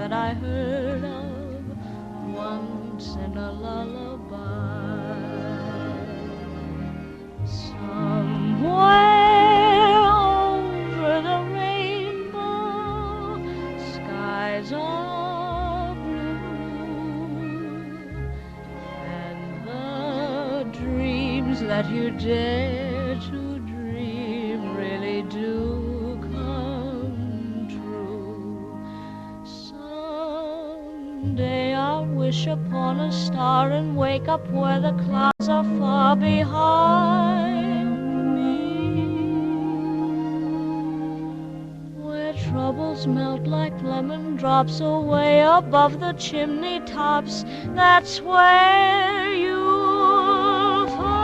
that I heard of once in a lullaby. Somewhere over the rainbow, skies are blue, and the dreams that you dare to dream really do come true. Someday I'll wish upon a star and wake up where the clouds are far behind me, where troubles melt like lemon drops away above the chimney tops. That's where you'll find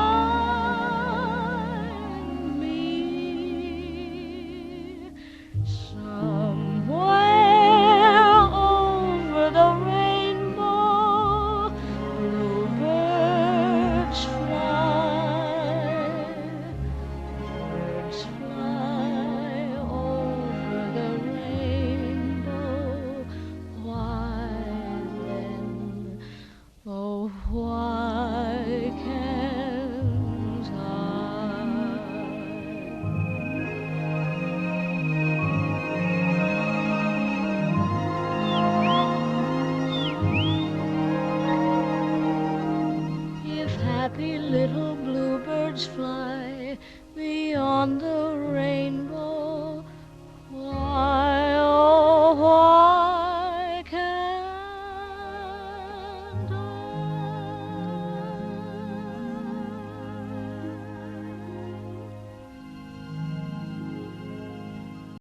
me. Somewhere over the rainbow, bluebirds fly. Birds fly over the rainbow. Why then, oh, why can't I? If happy little bluebirds fly beyond the rainbow, why